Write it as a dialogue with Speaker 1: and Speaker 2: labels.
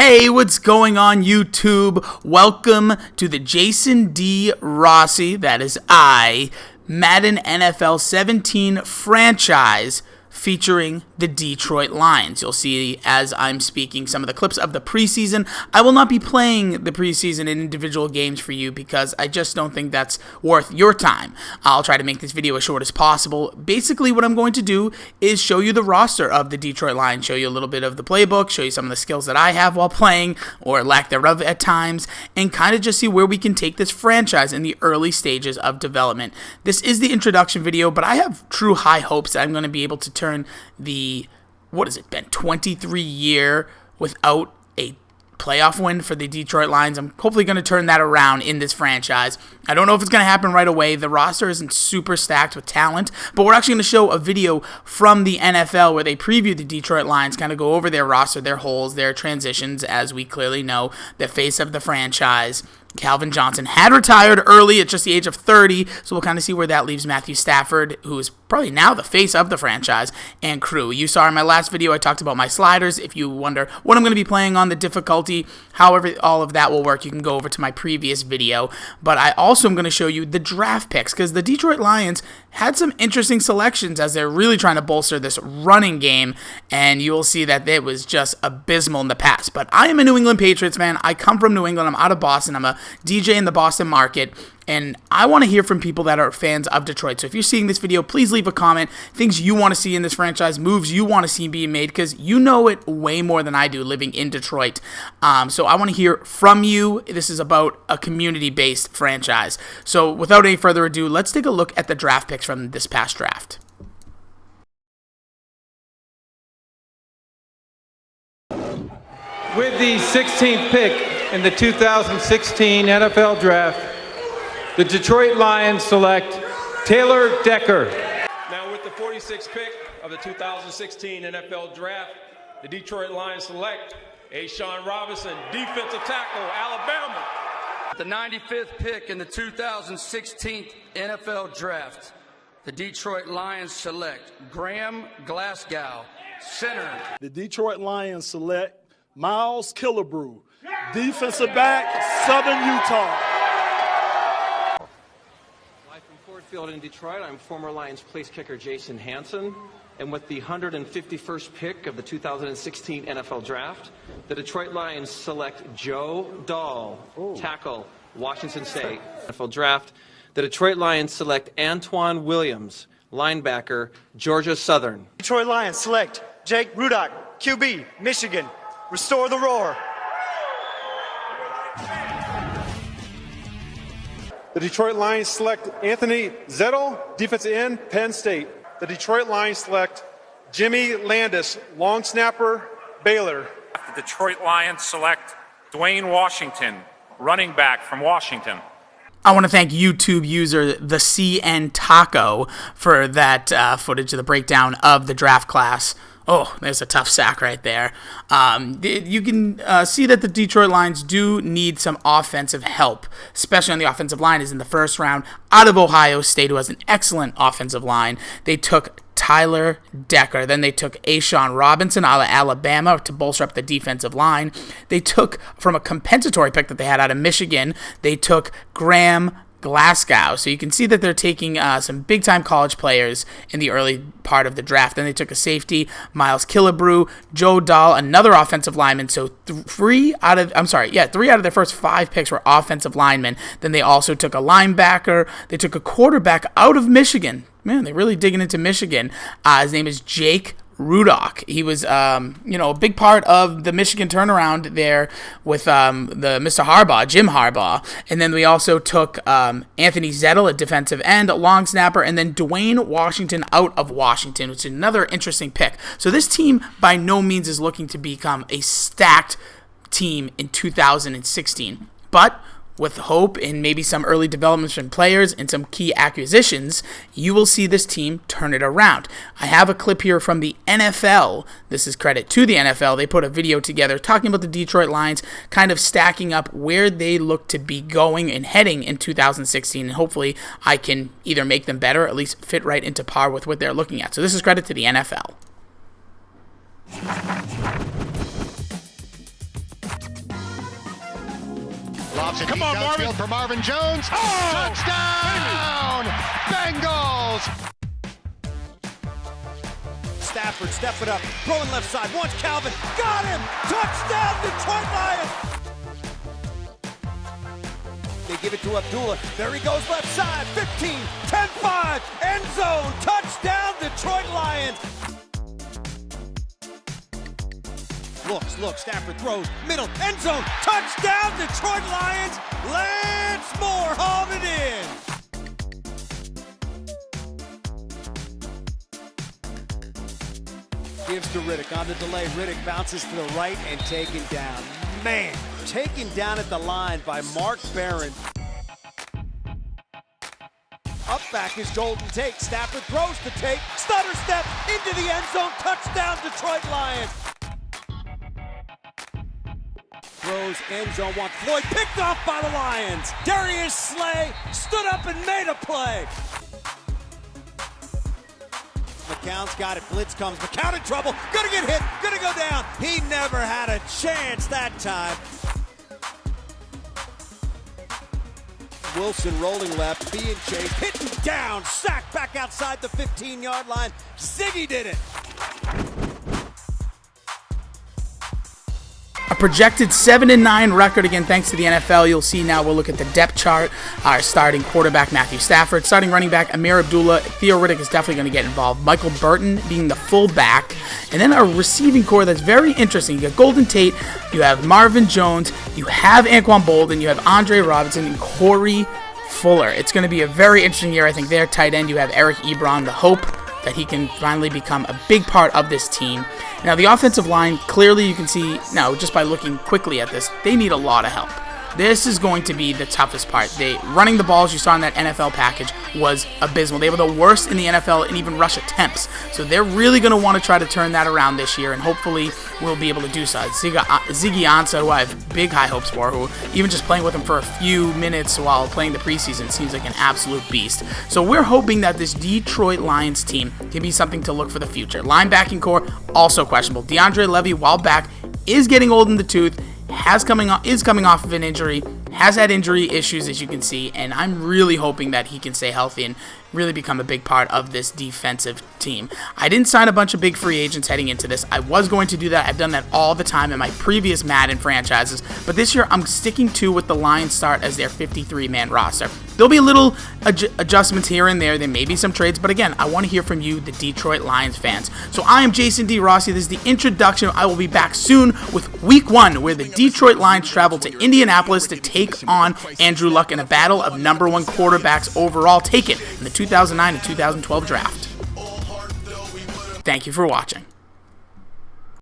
Speaker 1: Hey, what's going on YouTube? Welcome to the Jason D. Rossi, that is I, Madden NFL 17 franchise featuring the Detroit Lions. You'll see as I'm speaking some of the clips of the preseason. I will not be playing the preseason in individual games for you because I just don't think that's worth your time. I'll try to make this video as short as possible. Basically, what I'm going to do is show you the roster of the Detroit Lions, show you a little bit of the playbook, show you some of the skills that I have while playing, or lack thereof at times, and kind of just see where we can take this franchise in the early stages of development. This is the introduction video, but I have true high hopes that I'm going to be able to turn the, what has it been, 23-year without a playoff win for the Detroit Lions. I'm hopefully going to turn that around in this franchise. I don't know if it's going to happen right away. The roster isn't super stacked with talent, but we're actually going to show a video from the NFL where they preview the Detroit Lions, kind of go over their roster, their holes, their transitions. As we clearly know, the face of the franchise, Calvin Johnson, had retired early at just the age of 30, so we'll kind of see where that leaves Matthew Stafford, who is probably now the face of the franchise, and crew. You saw in my last video I talked about my sliders. If you wonder what I'm going to be playing on, the difficulty, however all of that will work, you can go over to my previous video. But I also am going to show you the draft picks, because the Detroit Lions had some interesting selections as they're really trying to bolster this running game, and you will see that it was just abysmal in the past. But I am a New England Patriots fan. I come from New England. I'm out of Boston. I'm a DJ in the Boston market, and I want to hear from people that are fans of Detroit. So if you're seeing this video, please leave a comment, things you want to see in this franchise, moves you want to see being made, because you know it way more than I do living in Detroit. So I want to hear from you. This is about a community-based franchise. So without any further ado, let's take a look at the draft picks from this past draft.
Speaker 2: With the 16th pick in the 2016 NFL Draft, the Detroit Lions select Taylor Decker.
Speaker 3: Now with the 46th pick of the 2016 NFL Draft, the Detroit Lions select A'Shawn Robinson, defensive tackle, Alabama.
Speaker 4: The 95th pick in the 2016 NFL Draft, the Detroit Lions select Graham Glasgow, center.
Speaker 5: The Detroit Lions select Miles Killebrew, defensive back, Southern Utah.
Speaker 6: Live from Ford Field in Detroit, I'm former Lions place kicker Jason Hansen. And with the 151st pick of the 2016 NFL Draft, the Detroit Lions select Joe Dahl, tackle, Washington State. NFL Draft, the Detroit Lions select Antoine Williams, linebacker, Georgia Southern.
Speaker 7: Detroit Lions select Jake Rudock, QB, Michigan. Restore the roar.
Speaker 8: The Detroit Lions select Anthony Zettel, defensive end, Penn State. The Detroit Lions select Jimmy Landis, long snapper, Baylor.
Speaker 9: The Detroit Lions select Dwayne Washington, running back from Washington.
Speaker 1: I want to thank YouTube user the CN Taco for that footage of the breakdown of the draft class. Oh, there's a tough sack right there. You can see that the Detroit Lions do need some offensive help, especially on the offensive line. Is in the first round out of Ohio State, who has an excellent offensive line. They took Tyler Decker. Then they took A'Shawn Robinson out of Alabama to bolster up the defensive line. They took, from a compensatory pick that they had out of Michigan, they took Graham Glasgow. So you can see that they're taking some big-time college players in the early part of the draft. Then they took a safety, Miles Killebrew, Joe Dahl, another offensive lineman. So three out of their first 5 picks were offensive linemen. Then they also took a linebacker. They took a quarterback out of Michigan. Man, they're really digging into Michigan. His name is Jake Rudock. He was, a big part of the Michigan turnaround there with the Mr. Harbaugh, Jim Harbaugh. And then we also took Anthony Zettel, a defensive end, a long snapper, and then Dwayne Washington out of Washington, which is another interesting pick. So this team by no means is looking to become a stacked team in 2016. But with hope and maybe some early developments from players and some key acquisitions, you will see this team turn it around. I have a clip here from the NFL. This is credit to the NFL. They put a video together talking about the Detroit Lions, kind of stacking up where they look to be going and heading in 2016, and hopefully I can either make them better or at least fit right into par with what they're looking at. So this is credit to the NFL.
Speaker 10: Lobs it downfield for Marvin Jones. Touchdown! Bengals!
Speaker 11: Stafford stepping up, throwing left side, wants Calvin, got him! Touchdown, Detroit Lions! They give it to Abdullah, there he goes left side, 15, 10-5, end zone, touchdown, Detroit Lions! Looks, Stafford throws, middle, end zone, touchdown, Detroit Lions! Lance Moore hauled it in! Gives to Riddick on the delay. Riddick bounces to the right and taken down. Man, taken down at the line by Mark Barron. Up back is Golden Tate. Stafford throws to Tate. Stutter step into the end zone. Touchdown, Detroit Lions. Throws end zone one. Floyd picked off by the Lions. Darius Slay stood up and made a play. McCown's got it. Blitz comes. McCown in trouble. Gonna get hit. Gonna go down. He never had a chance that time. Wilson rolling left. Being chased. Hitting down. Sacked back outside the 15-yard line. Ziggy did it.
Speaker 1: A projected 7-9 record, again, thanks to the NFL. You'll see now we'll look at the depth chart. Our starting quarterback, Matthew Stafford. Starting running back, Amir Abdullah. Theo Riddick is definitely going to get involved. Michael Burton being the fullback. And then a receiving core that's very interesting. You got Golden Tate. You have Marvin Jones. You have Anquan Bolden. You have Andre Robinson and Corey Fuller. It's going to be a very interesting year, I think, there. Tight end, you have Eric Ebron, the hope that he can finally become a big part of this team. Now, the offensive line, clearly you can see, now, just by looking quickly at this, they need a lot of help. This is going to be the toughest part. Running the balls you saw in that NFL package was abysmal. They were the worst in the NFL in even rush attempts. So they're really going to want to try to turn that around this year, and hopefully we'll be able to do so. Ziggy Ansah, who I have big high hopes for, who even just playing with him for a few minutes while playing the preseason seems like an absolute beast. So we're hoping that this Detroit Lions team can be something to look for the future. Linebacking core, also questionable. DeAndre Levy, while back, is getting old in the tooth, is coming off of an injury, has had injury issues, as you can see, and I'm really hoping that he can stay healthy and really become a big part of this defensive team. I didn't sign a bunch of big free agents heading into this. I was going to do that. I've done that all the time in my previous Madden franchises, but this year I'm sticking to with the Lions start as their 53-man roster. There'll be a little adjustments here and there. There may be some trades, but again, I want to hear from you, the Detroit Lions fans. So I am Jason D. Rossi. This is the introduction. I will be back soon with Week 1, where the Detroit Lions travel to Indianapolis to take on Andrew Luck in a battle of #1 quarterbacks overall taken in the 2009 and 2012 draft. Thank you for watching.